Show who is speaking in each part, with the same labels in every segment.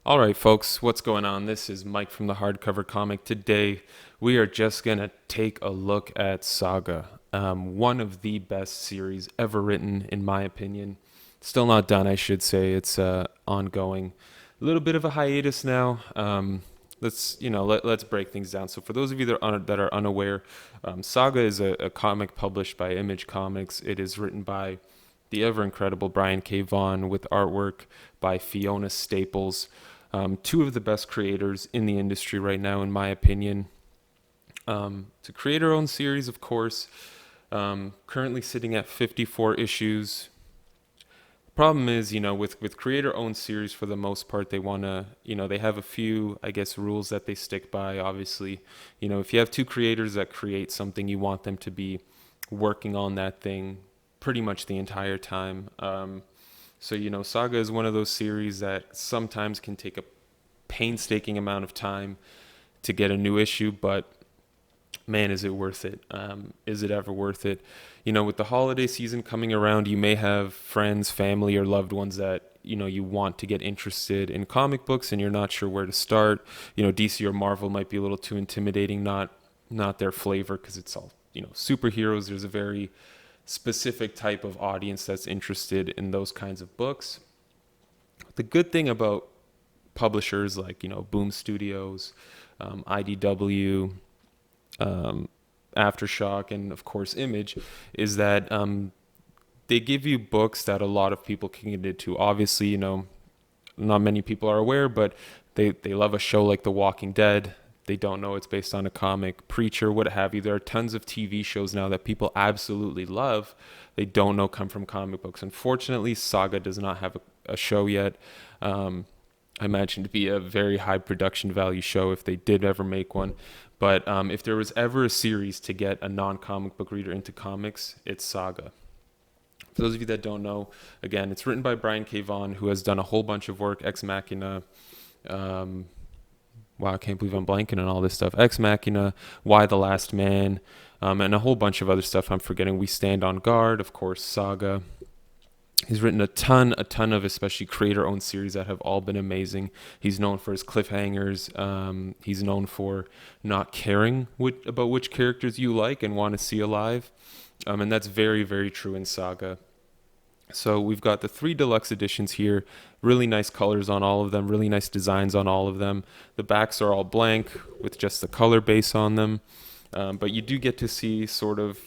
Speaker 1: All right, folks, what's going on? This is Mike from the Hardcover Comic. Today, we are just going to take a look at Saga, one of the best series ever written, in my opinion. Still not done, I should say. It's ongoing. A little bit of a hiatus now. Let's break things down. So, for those of you that are unaware, Saga is a comic published by Image Comics. It is written by the ever incredible Brian K. Vaughan with artwork by Fiona Staples. Two of the best creators in the industry right now, in my opinion. To create her own series, of course, currently sitting at 54 issues. Problem is, with creator-owned series, for the most part, they want to, they have a few, I guess, rules that they stick by. Obviously, if you have two creators that create something, you want them to be working on that thing pretty much the entire time. So, Saga is one of those series that sometimes can take a painstaking amount of time to get a new issue, but man, is it worth it? Is it ever worth it? With the holiday season coming around, you may have friends, family, or loved ones that you want to get interested in comic books, and you're not sure where to start. DC or Marvel might be a little too intimidating, not their flavor, because it's all superheroes. There's a very specific type of audience that's interested in those kinds of books. The good thing about publishers like Boom Studios, IDW, Aftershock, and of course Image, is that they give you books that a lot of people can get into. Obviously, not many people are aware, but they love a show like The Walking Dead. They don't know it's based on a comic. Preacher, what have you. There are tons of TV shows now that people absolutely love. They don't know come from comic books. Unfortunately, Saga does not have a show yet. I imagine to be a very high production value show if they did ever make one. But if there was ever a series to get a non-comic book reader into comics, it's Saga. For those of you that don't know, again, it's written by Brian K. Vaughan, who has done a whole bunch of work, Ex Machina. Wow, I can't believe I'm blanking on all this stuff. Ex Machina, Why the Last Man, and a whole bunch of other stuff I'm forgetting. We Stand on Guard, of course, Saga. He's written a ton of especially creator-owned series that have all been amazing. He's known for his cliffhangers. He's known for not caring about which characters you like and want to see alive. And that's very, very true in Saga. So we've got the 3 deluxe editions here. Really nice colors on all of them. Really nice designs on all of them. The backs are all blank with just the color base on them. But you do get to see sort of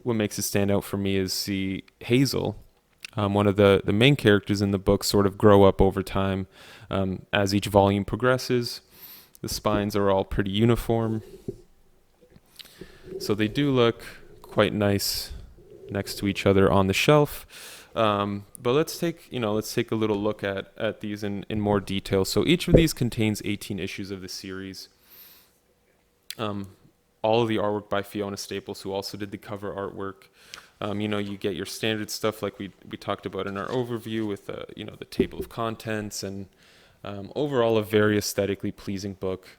Speaker 1: what makes it stand out for me is see Hazel, one of the main characters in the book, sort of grow up over time as each volume progresses. The spines are all pretty uniform. So they do look quite nice next to each other on the shelf. But let's take a little look at these in more detail. So each of these contains 18 issues of the series. All of the artwork by Fiona Staples, who also did the cover artwork. You get your standard stuff like we talked about in our overview with the table of contents, and overall a very aesthetically pleasing book,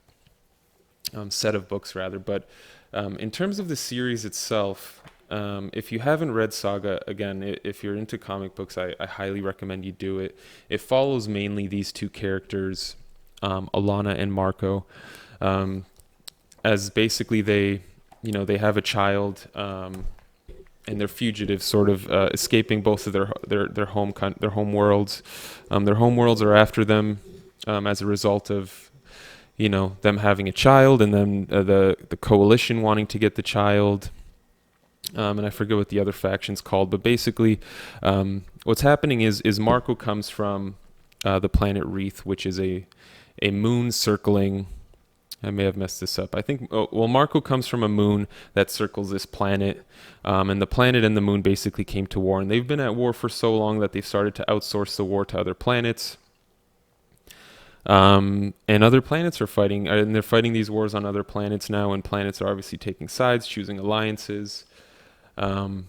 Speaker 1: set of books rather. But in terms of the series itself, if you haven't read Saga, again, if you're into comic books, I highly recommend you do it. It follows mainly these two characters, Alana and Marco, as basically they have a child, and they're fugitives, sort of escaping both of their home worlds. Their home worlds are after them as a result of them having a child, and then the coalition wanting to get the child. And I forget what the other faction's called, but basically, what's happening is Marco comes from the planet Wreath, which is a moon circling. I may have messed this up. I think, Marco comes from a moon that circles this planet, and the planet and the moon basically came to war, and they've been at war for so long that they've started to outsource the war to other planets. And other planets are fighting, and they're fighting these wars on other planets now, and planets are obviously taking sides, choosing alliances. And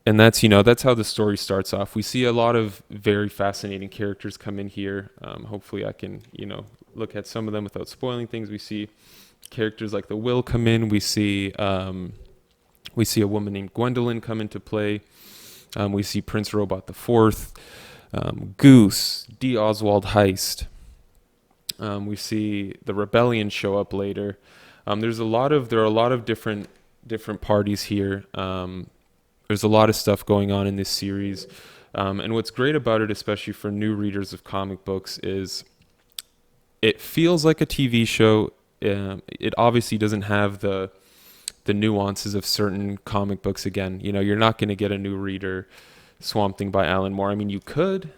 Speaker 1: that's how the story starts off. We see a lot of very fascinating characters come in here. Hopefully I can, look at some of them without spoiling things. We see characters like the Will come in. We see a woman named Gwendolyn come into play. We see Prince Robot the Fourth, Goose, D. Oswald heist. We see the rebellion show up later. There are a lot of different parties here. There's a lot of stuff going on in this series. And what's great about it, especially for new readers of comic books, is it feels like a TV show. It obviously doesn't have the nuances of certain comic books. Again, you're not going to get a new reader Swamp Thing by Alan Moore. I mean, you could,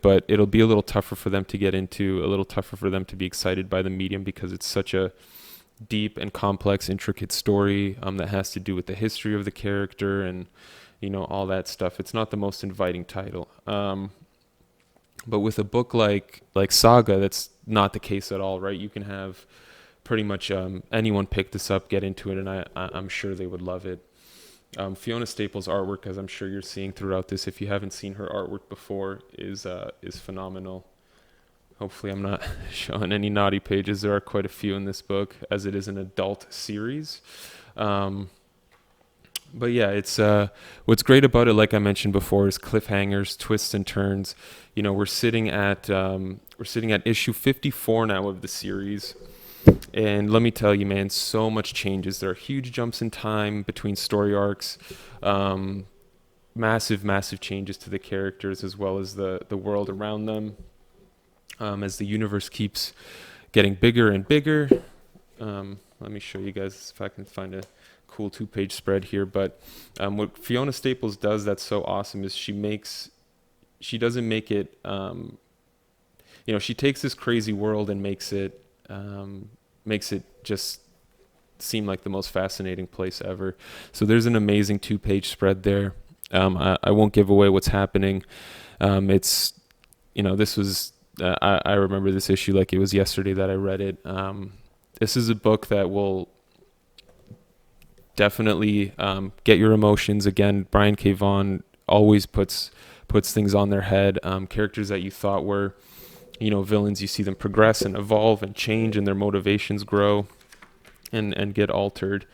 Speaker 1: but it'll be a little tougher for them to get into, a little tougher for them to be excited by the medium, because it's such a deep and complex, intricate story that has to do with the history of the character and all that stuff. It's not the most inviting title. But with a book like Saga, that's not the case at all, right? You can have pretty much anyone pick this up, get into it, and I'm sure they would love it. Fiona Staples' artwork, as I'm sure you're seeing throughout this, if you haven't seen her artwork before, is phenomenal. Hopefully I'm not showing any naughty pages. There are quite a few in this book, as it is an adult series. But yeah, it's what's great about it, like I mentioned before, is cliffhangers, twists and turns. We're sitting at issue 54 now of the series. And let me tell you, man, so much changes. There are huge jumps in time between story arcs, massive changes to the characters as well as the world around them, as the universe keeps getting bigger and bigger. Let me show you guys if I can find a cool 2-page spread here. But what Fiona Staples does that's so awesome is she doesn't make it, she takes this crazy world and makes it just seem like the most fascinating place ever. So there's an amazing 2-page spread there. I won't give away what's happening. This was, I remember this issue like it was yesterday that I read it. This is a book that will definitely get your emotions. Again, Brian K. Vaughan always puts things on their head. Characters that you thought were villains, you see them progress and evolve and change, and their motivations grow and get altered.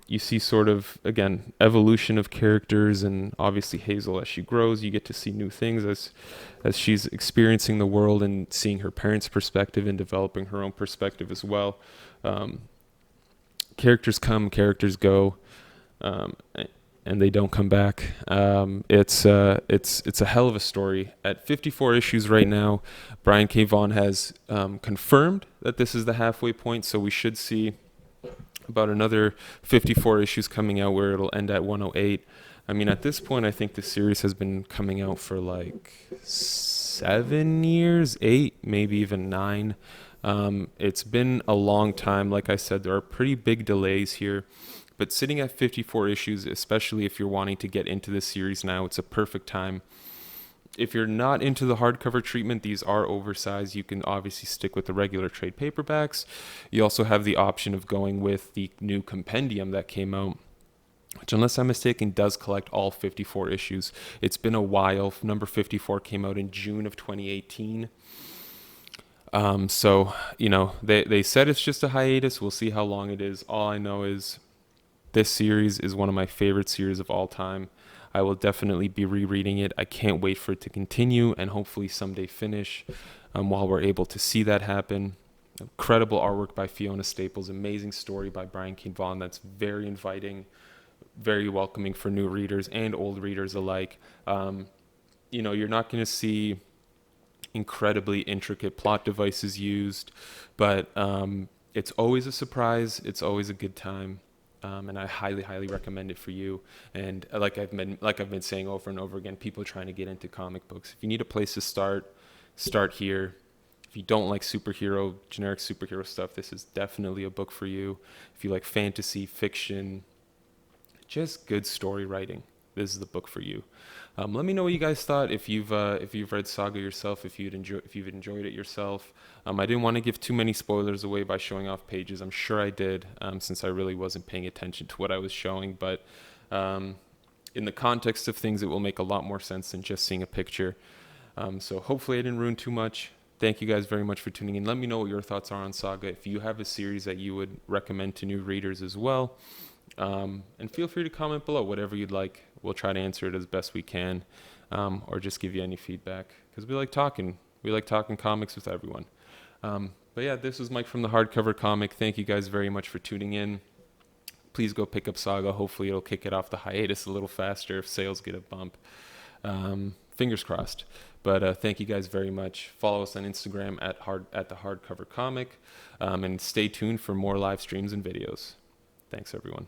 Speaker 1: You see sort of, again, evolution of characters, and obviously Hazel, as she grows, you get to see new things as she's experiencing the world and seeing her parents' perspective and developing her own perspective as well. Characters come, characters go, and they don't come back. It's a hell of a story. At 54 issues right now, Brian K. Vaughan has confirmed that this is the halfway point, so we should see about another 54 issues coming out where it'll end at 108. I mean, at this point, I think the series has been coming out for like 7 years, 8, maybe even 9. It's been a long time. Like I said, there are pretty big delays here. But sitting at 54 issues, especially if you're wanting to get into this series now, it's a perfect time. If you're not into the hardcover treatment, these are oversized. You can obviously stick with the regular trade paperbacks. You also have the option of going with the new compendium that came out, which, unless I'm mistaken, does collect all 54 issues. It's been a while. Number 54 came out in June of 2018. So, they said it's just a hiatus. We'll see how long it is. All I know is this series is one of my favorite series of all time. I will definitely be rereading it. I can't wait for it to continue and hopefully someday finish while we're able to see that happen. Incredible artwork by Fiona Staples. Amazing story by Brian K. Vaughan that's very inviting, very welcoming for new readers and old readers alike. You're not going to see incredibly intricate plot devices used, but it's always a surprise. It's always a good time. And I highly recommend it for you. And like I've been saying over and over again, people trying to get into comic books, if you need a place to start here. If you don't like generic superhero stuff, this is definitely a book for you. If you like fantasy, fiction, just good story writing, this is the book for you. Let me know what you guys thought. If you've read Saga yourself, if you've enjoyed it yourself. I didn't want to give too many spoilers away by showing off pages. I'm sure I did, since I really wasn't paying attention to what I was showing. But in the context of things, it will make a lot more sense than just seeing a picture. So hopefully I didn't ruin too much. Thank you guys very much for tuning in. Let me know what your thoughts are on Saga. If you have a series that you would recommend to new readers as well. And feel free to comment below, whatever you'd like. We'll try to answer it as best we can, or just give you any feedback. because we like talking. We like talking comics with everyone. But yeah, this is Mike from the Hardcover Comic. Thank you guys very much for tuning in. Please go pick up Saga. Hopefully it'll kick it off the hiatus a little faster if sales get a bump. Fingers crossed. But thank you guys very much. Follow us on Instagram at the Hardcover Comic, and stay tuned for more live streams and videos. Thanks, everyone.